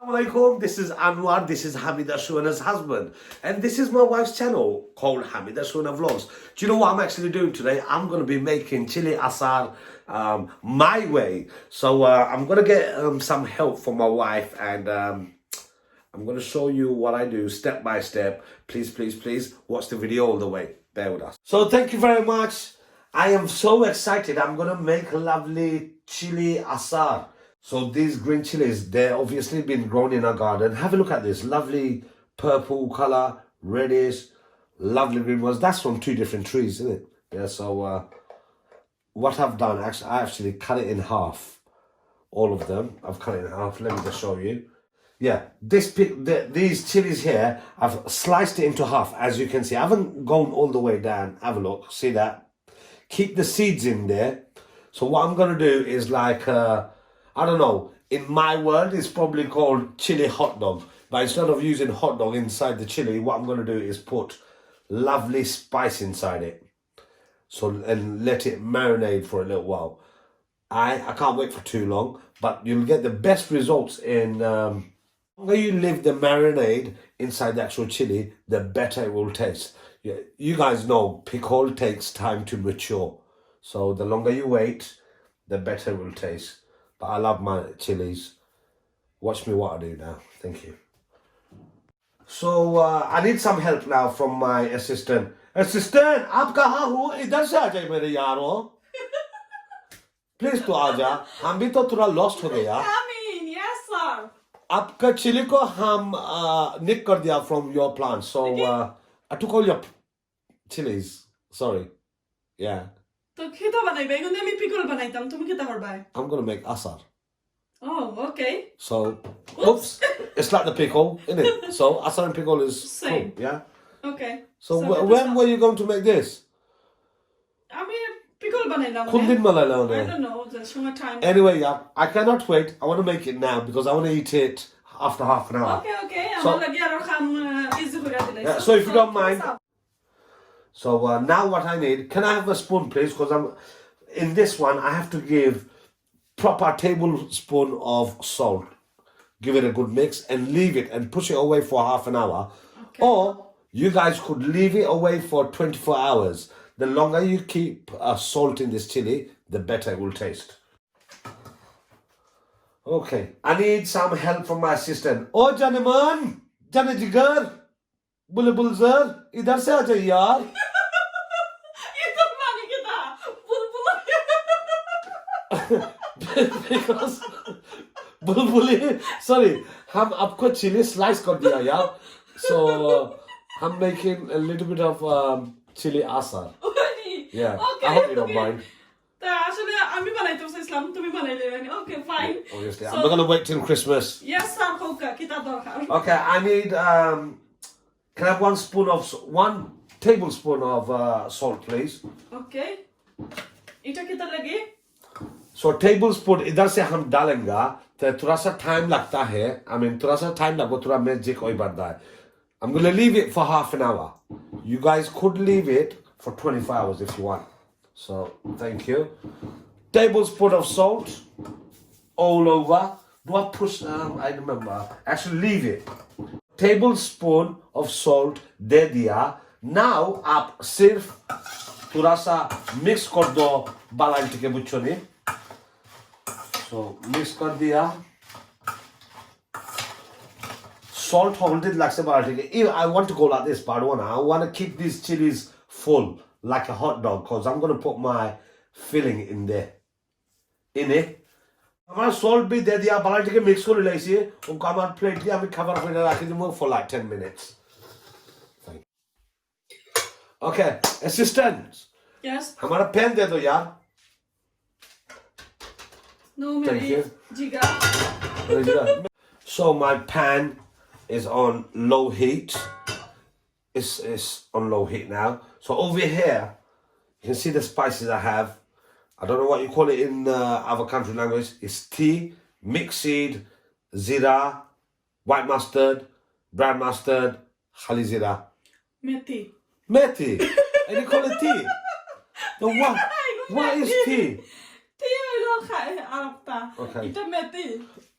Assalamualaikum, this is Anwar, this is Hamida Shuhena's husband, and this is my wife's channel called Hamidashuhenavlogs. Do you know what I'm actually doing today? I'm going to be making chili achar my way. So I'm going to get some help from my wife, and I'm going to show you what I do step by step. Please watch the video all the way. Bear with us. So thank you very much. I am so excited. I'm going to make a lovely chili achar. So these green chilies, they're obviously been grown in our garden. Have a look at this lovely purple color, reddish, lovely green ones. That's from two different trees, isn't it? Yeah, so what I've done, I actually cut it in half. All of them, I've cut it in half. Let me just show you. Yeah, these chilies here, I've sliced it into half, as you can see. I haven't gone all the way down. Have a look, see that? Keep the seeds in there. So what I'm going to do is like... I don't know, in my world it's probably called chili hot dog. But instead of using hot dog inside the chili, what I'm going to do is put lovely spice inside it. So, and let it marinate for a little while. I can't wait for too long, but you'll get the best results in... the longer you leave the marinade inside the actual chili, the better it will taste. You guys know pickle takes time to mature. So the longer you wait, the better it will taste. But I love my chilies. Watch me what I do now. Thank you. So I need some help now from my assistant. Assistant, आप कहाँ हो? इधर से आ जाए मेरे यारों. Please तो आ जा. हम भी तो थोड़ा lost हो गए यार. Coming, yes sir. आपका chili को हम nick कर दिया from your plant. So I took all your chilies. Sorry. Yeah. তো খেতে বানাইবা এগুলো আমি পিকল বানাইতাম তুমি খেতে পারবা I'm gonna make achar. Oh, okay. So, oops, it's like the pickle, isn't it? So achar and pickle is Same. cool, yeah. Okay. So when were you going to make this? আমি pickle বানাইলাম কোন দিন বানাইলা I ওটা? don't know, the summer time. Anyway, yeah, I cannot wait. I want to make it now because I want to eat it after half an hour. Okay. So- আমার লাগি আরো খাম ইজি করে দিলাই Yeah, so if you don't mind. So now what I need, can I have a spoon please? Because in this one, I have to give proper tablespoon of salt. Give it a good mix and leave it and push it away for half an hour. Okay. Or you guys could leave it away for 24 hours. The longer you keep salt in this chili, the better it will taste. Okay, I need some help from my assistant. Oh, Janaman, Janajigar, Bulabul Zar, idhar se aa jaiye yaar. এটা মানে কি দা বুলবুল Because बुलबुली sorry हम आपको chili slice कर दिया यार. So I'm making a little bit of chili achar. Yeah, Okay. I hope you don't mind. তা আসলে আমি বানাইতে চাইছিলাম তুমি বানাইলে okay fine Obviously, I'm not gonna wait till Christmas. Yes sir Coca কিতা দরকার Okay, I need can I have one tablespoon of salt, please? Okay. এটা কিতা লাগে So tablespoon इधर से हम डालेंगे तो थोड़ा सा टाइम लगता है. I mean थोड़ा सा टाइम लगो थोड़ा मैजिक होई बढ़ता है. I'm gonna leave it for half an hour. You guys could leave it for 24 hours if you want. So thank you. Tablespoon of salt all over. Do I push? I remember. Actually, leave it. Tablespoon of salt दे दिया. Now आप सिर्फ थोड़ा सा mix कर दो बालांटी के बुच्चोनी. So mix कर दिया. Salt holded like se balanti ke. I want to go like this, but I want to keep these chilies full like a hot dog because I'm going to put my filling in there. In it. हमारा salt भी दे दिया बालांटी के mix कर ले इसे उनका हमारा plate लिया हमें cover करने रखे थे for like 10 minutes. Thank you. Okay, assistant. Yes. हमारा pen दे दो यार. No Thank you. jiga So my pan is on low heat. It's on low heat now. So over here, you can see the spices I have. I don't know what you call it in other country language. It's tea, mixed seed, zira, white mustard, brown mustard, khali zira. Methi. Methi. And you call it tea. So what is tea? tea হলো খায় আরেকটা Okay. এটা মেথি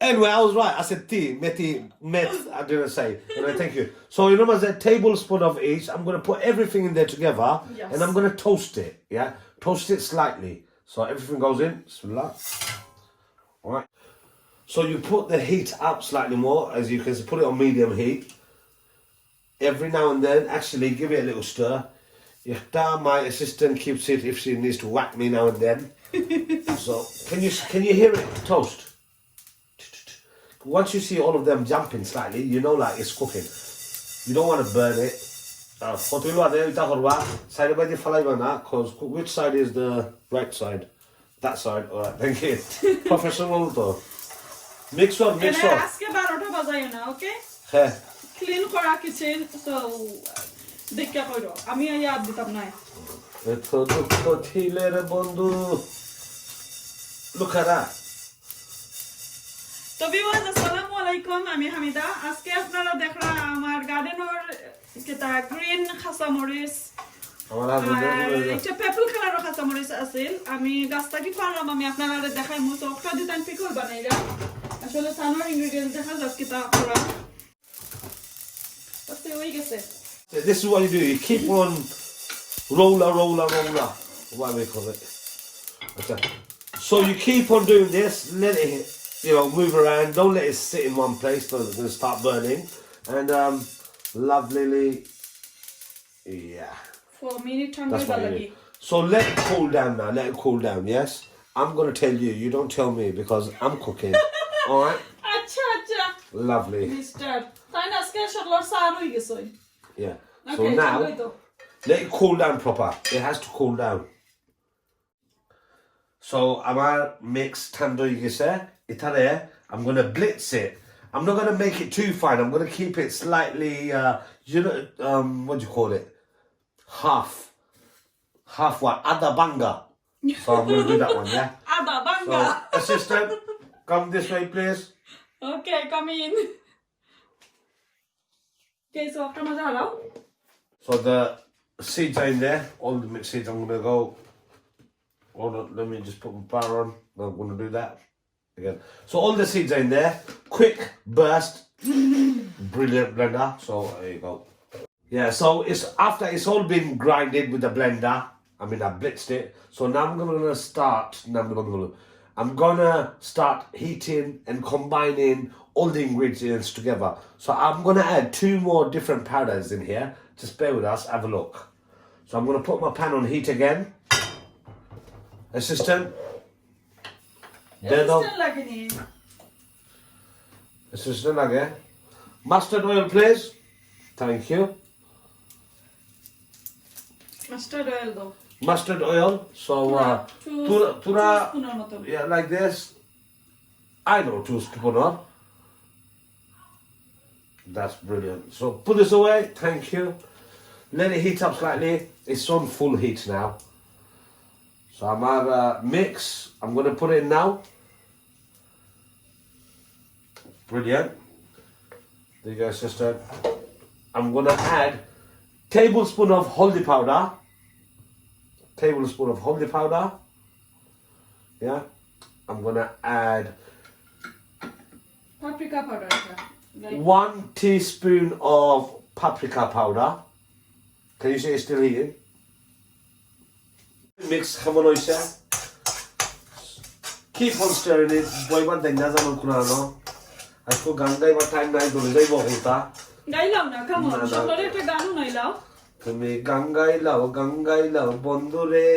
Anyway, I was right. I said tea, methi, meth. I didn't say. Anyway, thank you. So you know, as a tablespoon of each, I'm going to put everything in there together, Yes. and I'm going to toast it. Yeah, toast it slightly, so everything goes in. Bismillah. All right. So you put the heat up slightly more, as you can see. Put it on medium heat. Every now and then, actually, give it a little stir. Yahda, my assistant, keeps it if she needs to whack me now and then. So can you hear it toast? Once you see all of them jumping slightly, you know like it's cooking. You don't want to burn it. Because which side is the right side? That side. Alright, thank you. Professional though. Mix up. আজকে 12টা বাজায় না ওকে হ্যাঁ clean করা kitchen so দেখে কইরো আমি ইয়াদ দিতাম না এতো দুঃখ ছিলের বন্ধু Look at that. তো ভিউয়ার্স আসসালামু আলাইকুম আমি হামিদা আজকে আপনারা দেখরা আমার গার্ডেনের কেটা গ্রিন খাসা মরিচ একটা পেপল কালারের খাসা মরিচ আছে আমি গাছটা কি পারলাম আমি আপনারা দেখাই মু তো একটা দিতাম পিকল বানাইরা আসলে সানোর ইনগ্রেডিয়েন্ট দেখা যাচ্ছে কিটা পুরো তো হই গেছে This is what you do. You keep on roller. What do we call it? Okay. So you keep on doing this. Let it, move around. Don't let it sit in one place, so it's going to start burning. And lovely, yeah. For a minute, That's what you do. So let it cool down now. Let it cool down. Yes. I'm going to tell you. You don't tell me because I'm cooking. All right. Acha. Lovely. Mister. Tayo na aske shaglar saru gisoy. Yeah. Okay, So now let it cool down proper. It has to cool down. So আমার mix tandoori gise itare I'm going to blitz it. I'm not going to make it too fine. I'm going to keep it slightly what do you call it? Half what? Ada banga. So I'm going to do that one, yeah. Ada So banga. assistant, come this way please. Okay, come in. Okay, so after mazala. So the seeds are in there. All the mixed seeds I'm going to go. Hold on, let me just put my bar on. I'm going to do that again. So all the seeds are in there. Quick burst. Brilliant blender. So there you go. Yeah, so it's after it's all been grinded with the blender. I mean, I blitzed it. So now I'm going to start. I'm going to start heating and combining all the ingredients together. So I'm going to add 2 more different powders in here. Just bear with us. Have a look. So I'm going to put my pan on heat again. Assistant. Assistant again. Mustard oil, please. Thank you. Mustard oil though. Mustard oil. So pura yeah, like this. I know 2 spoons. That's brilliant. So put this away. Thank you. Let it heat up slightly. It's on full heat now. So I'm mix. I'm going to put it in now. Brilliant. There you go, sister. I'm going to add tablespoon of haldi powder. Tablespoon of haldi powder. Yeah. I'm going to add Paprika powder. 1 teaspoon of paprika powder. Can you see it's still heating? Mix hamon hoise. Keep on stirring it. Boy ban dengna janon kunano. Asko gan gaibar time nai dole jaibo hota. গাইলাম না come on সকালে একটা গানও নাইলাও তুমি গাঙ্গাই লাও বন্ধুরে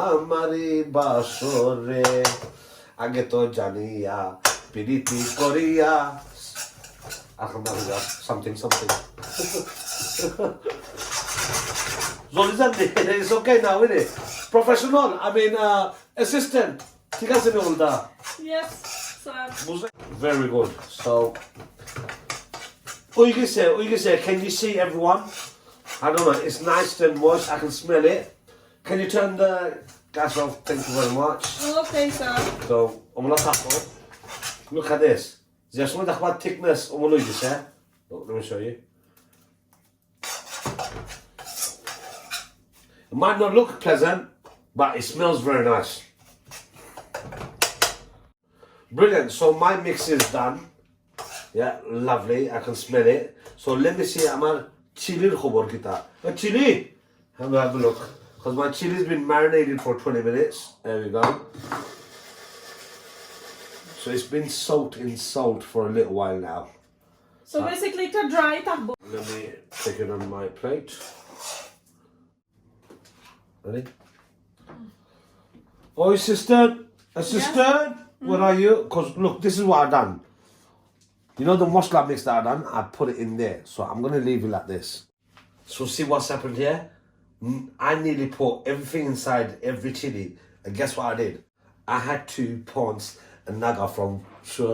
আমারি বাসরে আগে তো জানিয়া প্রীতি করিয়া something It's okay now, isn't it? Professional, I mean assistant. ঠিক আছে না বলতা? Yes, sir. Very good. So Oygise, can you see everyone? I don't know, it's nice and moist, I can smell it. Can you turn the gas off? Thank you very much. Okay, sir. So, look at this. There's one that thickness. Look, let me show you. It might not look pleasant, but it smells very nice. Brilliant. So my mix is done. Yeah, lovely. I can smell it. So let me see. Amar chili khobor kita. Chili. Have a look. Because my chili's been marinated for 20 minutes. There we go. So it's been soaked in salt for a little while now. So basically it's a dry takbo. Let me take it on my plate. Ready? Oh, assistant. Assistant. Where are you? Because look, this is what I've done. You know the masala mix that I've done? I put it in there. So I'm going to leave it like this. So see what's happened here? I nearly put everything inside every chili. And guess what I did? I had 2 plants and Naga from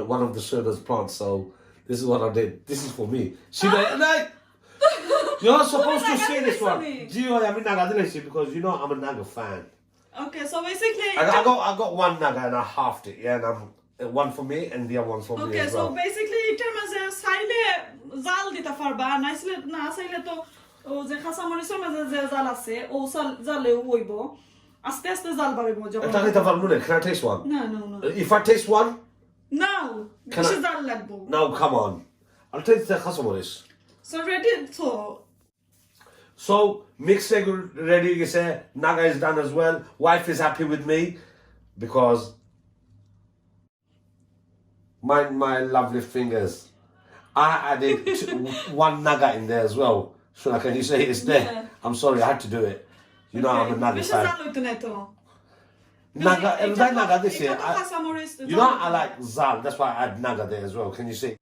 one of the Shuhena's plants. So this is what I did. This is for me. See that? Like, you're not supposed to say this one. Do you know I mean Naga because you know I'm a Naga fan. Okay, so basically I got 1 Naga and I halved it, yeah, and I'm 1 for me and the other 1 for me as well. So basically এটার মাঝে সাইলে জাল দিতে পারবা নাইলে না চাইলে তো ও যে খাসা মরিচের মাঝে যে জাল আছে ও জালে হইবো আস্তে আস্তে জাল বাড়াইবো যখন এটা দিতে পারবো না can I taste one? No. If I taste one? No. বেশি জাল লাগবো. No, come on. I'll taste the খাসা মরিচ. So ready So mix ready you say Naga is done as well. Wife is happy with me because my lovely fingers. I added 1 Naga in there as well. So can you say it's there? Yeah. I'm sorry, I had to do it. You know I'm a Naga fan. Naga, Naga this year. You know I like zal. That's why I add Naga there as well. Can you see?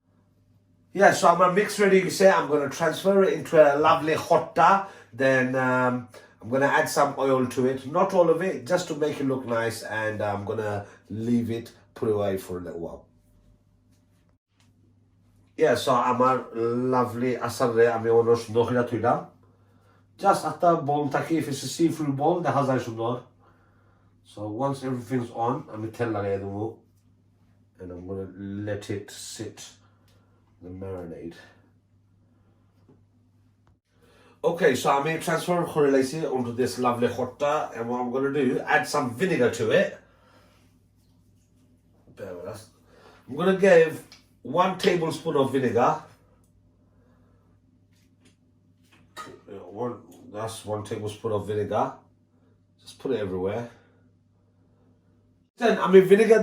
Yeah, so I'm gonna mix ready. You say I'm gonna transfer it into a lovely hotta. Then I'm gonna add some oil to it. Not all of it, just to make it look nice. And I'm gonna leave it, put it away for a little while. Yeah, so I'm a lovely asarre. I'm gonna nohira tuida. Just at the bowl, taki if it's a seafood bowl, the hazai shundor. So once everything's on, I'm gonna tell you, and I'm gonna let it sit. The marinade. Okay, so I'm going to transfer Khorelesi onto this lovely hotta, and what I'm going to do, add some vinegar to it. Bear with us. I'm going to give 1 tablespoon of vinegar. That's 1 tablespoon of vinegar. Just put it everywhere. Then, vinegar,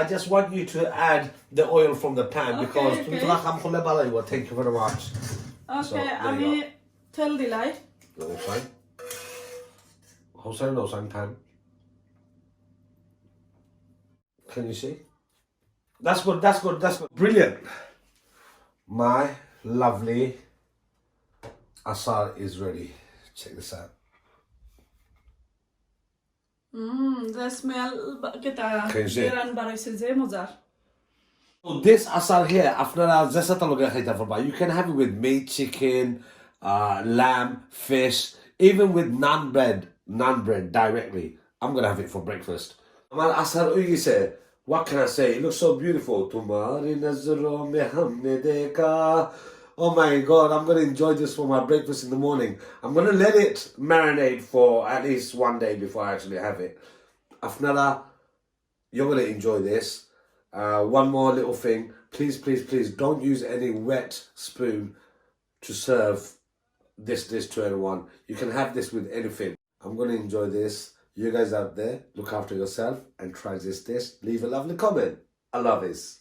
I just want you to add the oil from the pan because thank you very much. Okay, so, tell the lie. No sign pan. Can you see? That's good. Brilliant. My lovely achar is ready. Check this out. The smell So this achar here, you can have it with meat, chicken, lamb, fish, even with naan bread directly. I'm gonna have it for breakfast. What can I say? It looks so beautiful. Oh my God, I'm going to enjoy this for my breakfast in the morning. I'm going to let it marinate for at least 1 day before I actually have it. Afnala, you're going to enjoy this. One more little thing. Please don't use any wet spoon to serve this dish to anyone. You can have this with anything. I'm going to enjoy this. You guys out there, look after yourself and try this dish. Leave a lovely comment. I love this.